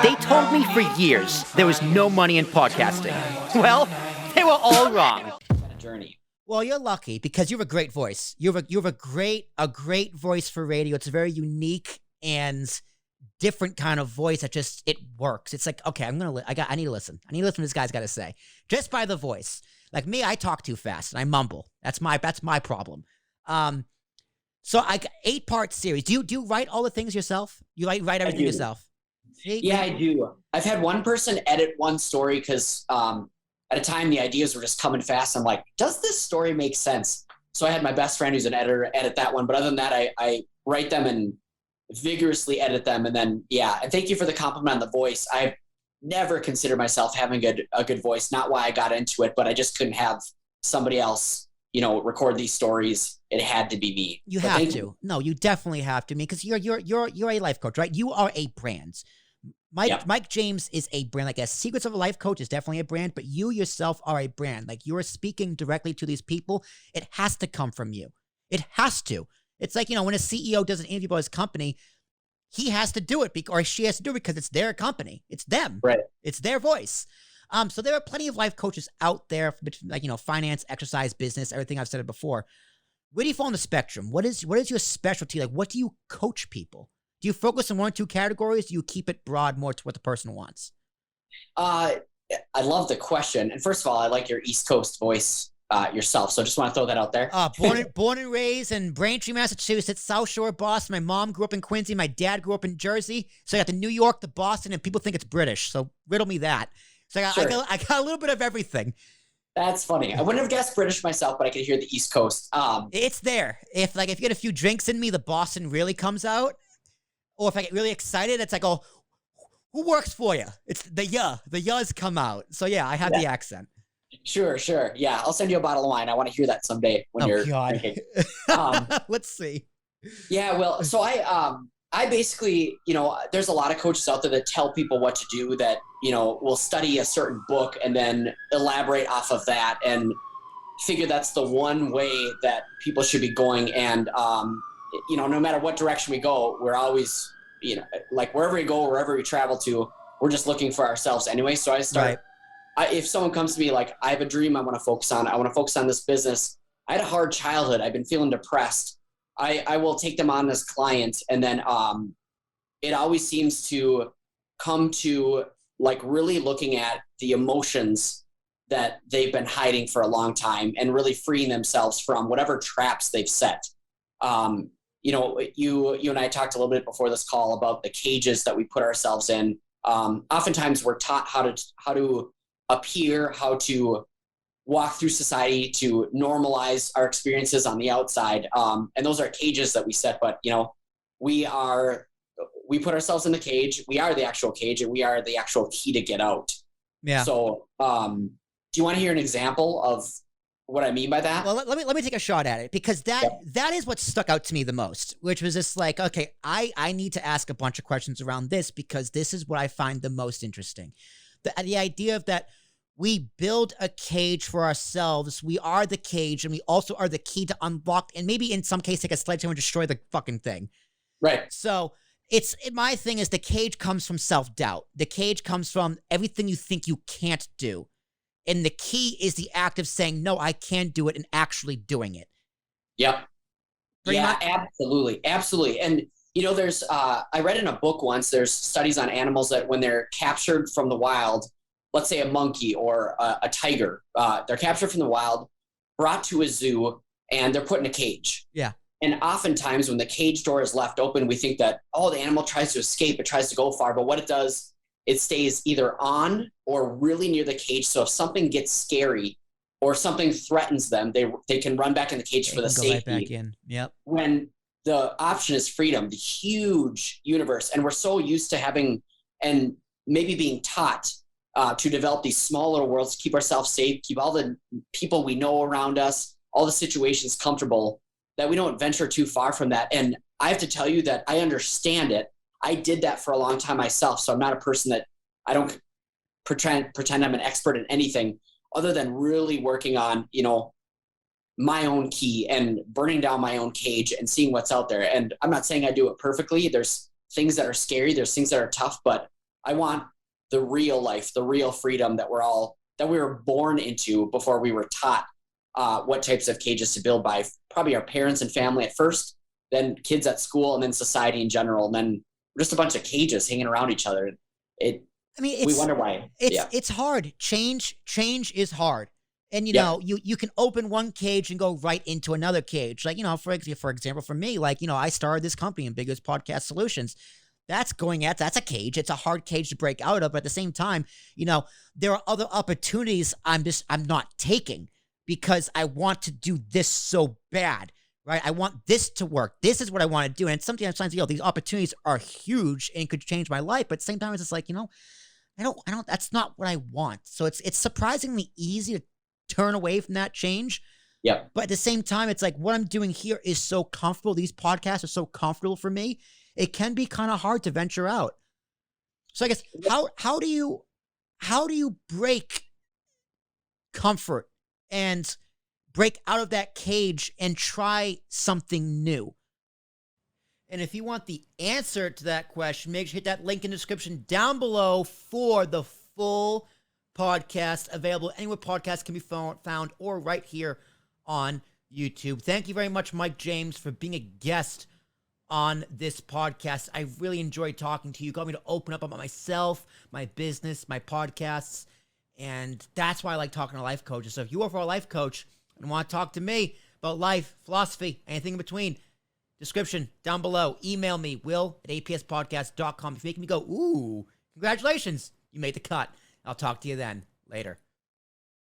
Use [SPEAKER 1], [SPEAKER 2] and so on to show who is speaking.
[SPEAKER 1] They told me for years there was no money in podcasting. Well, they were all wrong.
[SPEAKER 2] Journey.
[SPEAKER 3] Well, you're lucky because you have a great voice. You have a great voice for radio. It's a very unique and different kind of voice that just it works. It's like, okay, I need to listen. I need to listen to what this guy's got to say just by the voice. Like me, I talk too fast and I mumble. That's my problem. So I 8-part series. Do you write all the things yourself? You write everything yourself?
[SPEAKER 2] Yeah, I do. I've had one person edit one story because at a time the ideas were just coming fast. I'm like, does this story make sense? So I had my best friend who's an editor edit that one. But other than that, I write them and vigorously edit them. And then, yeah, and thank you for the compliment on the voice. I've never considered myself having a good voice. Not why I got into it, but I just couldn't have somebody else, record these stories. It had to be me.
[SPEAKER 3] You have to. No, you definitely have to, because you're a life coach, right? You are a brand. Mike James is a brand. Like, Secrets of a Life Coach is definitely a brand, but you yourself are a brand. Like, you're speaking directly to these people. It has to come from you. It has to. It's like, when a CEO does an interview about his company, he has to do it or she has to do it because it's their company. It's them.
[SPEAKER 2] Right.
[SPEAKER 3] It's their voice. So there are plenty of life coaches out there, like, finance, exercise, business, everything I've said it before. Where do you fall on the spectrum? What is your specialty? Like, what do you coach people? Do you focus on one or two categories? Do you keep it broad more to what the person wants?
[SPEAKER 2] I love the question. And first of all, I like your East Coast voice yourself. So I just want to throw that out there.
[SPEAKER 3] Born and raised in Braintree, Massachusetts, South Shore, Boston. My mom grew up in Quincy. My dad grew up in Jersey. So I got the New York, the Boston, and people think it's British. So riddle me that. So I got a little bit of everything.
[SPEAKER 2] That's funny. I wouldn't have guessed British myself, but I could hear the East Coast.
[SPEAKER 3] It's there. If you get a few drinks in me, the Boston really comes out. Or if I get really excited, it's like, oh, who works for you? It's the yas come out. So yeah, I have the accent.
[SPEAKER 2] Sure. Yeah, I'll send you a bottle of wine. I want to hear that someday when you're drinking.
[SPEAKER 3] Let's see.
[SPEAKER 2] Yeah, well, so I basically, there's a lot of coaches out there that tell people what to do that, will study a certain book and then elaborate off of that and figure that's the one way that people should be going. And, no matter what direction we go, we're always, like wherever we go, wherever we travel to, we're just looking for ourselves anyway. So I start, if someone comes to me like, I have a dream I want to focus on, I want to focus on this business. I had a hard childhood. I've been feeling depressed. I will take them on as clients. And then it always seems to come to like really looking at the emotions that they've been hiding for a long time and really freeing themselves from whatever traps they've set. You and I talked a little bit before this call about the cages that we put ourselves in. Oftentimes we're taught how to appear, how to walk through society, to normalize our experiences on the outside. And those are cages that we set, but we put ourselves in the cage. We are the actual cage and we are the actual key to get out. Yeah. So, do you want to hear an example of what I mean by that?
[SPEAKER 3] Well, let me take a shot at it, because that is what stuck out to me the most, which was just like, okay, I need to ask a bunch of questions around this because this is what I find the most interesting. The idea of that we build a cage for ourselves. We are the cage and we also are the key to unlock and maybe in some case take a sledgehammer and destroy the fucking thing.
[SPEAKER 2] Right.
[SPEAKER 3] So my thing is the cage comes from self-doubt. The cage comes from everything you think you can't do. And the key is the act of saying, no, I can do it and actually doing it.
[SPEAKER 2] Yep. Absolutely. Absolutely. And, there's, I read in a book once, there's studies on animals that when they're captured from the wild, let's say a monkey or a tiger, they're captured from the wild, brought to a zoo, and they're put in a cage.
[SPEAKER 3] Yeah.
[SPEAKER 2] And oftentimes when the cage door is left open, we think that, the animal tries to escape, it tries to go far. But what it does, it stays either on or really near the cage. So if something gets scary or something threatens them, they can run back in the cage for the safety.
[SPEAKER 3] Right back in. Yep.
[SPEAKER 2] When the option is freedom, the huge universe. And we're so used to having and maybe being taught to develop these small little worlds to keep ourselves safe, keep all the people we know around us, all the situations comfortable, that we don't venture too far from that. And I have to tell you that I understand it. I did that for a long time myself. So I'm not a person that I don't pretend I'm an expert in anything other than really working on, my own key and burning down my own cage and seeing what's out there. And I'm not saying I do it perfectly. There's things that are scary. There's things that are tough, but I want the real life, the real freedom that we were born into before we were taught what types of cages to build by probably our parents and family at first, then kids at school, and then society in general. And then just a bunch of cages hanging around each other. We wonder why.
[SPEAKER 3] It's hard. Change is hard. And, you can open one cage and go right into another cage. Like, for example, for me, like, I started this company, Ambiguous Podcast Solutions. That's a cage. It's a hard cage to break out of. But at the same time, there are other opportunities I'm not taking because I want to do this so bad, right? I want this to work. This is what I want to do. And sometimes, these opportunities are huge and could change my life. But at the same time, it's just like, I don't, that's not what I want. So it's surprisingly easy to turn away from that change.
[SPEAKER 2] Yeah.
[SPEAKER 3] But at the same time, it's like what I'm doing here is so comfortable. These podcasts are so comfortable for me. It can be kind of hard to venture out. So I guess how do you break comfort and break out of that cage and try something new? And if you want the answer to that question, make sure you hit that link in the description down below for the full podcast, available anywhere podcasts can be found or right here on YouTube. Thank you very much, Mike James, for being a guest on this podcast. I really enjoyed talking to you. Got me to open up about myself, my business, my podcasts, and that's why I like talking to life coaches. So if you are for a life coach and want to talk to me about life, philosophy, anything in between, description down below. Email me, will@apspodcast.com. If you make me go, ooh, congratulations, you made the cut. I'll talk to you then. Later.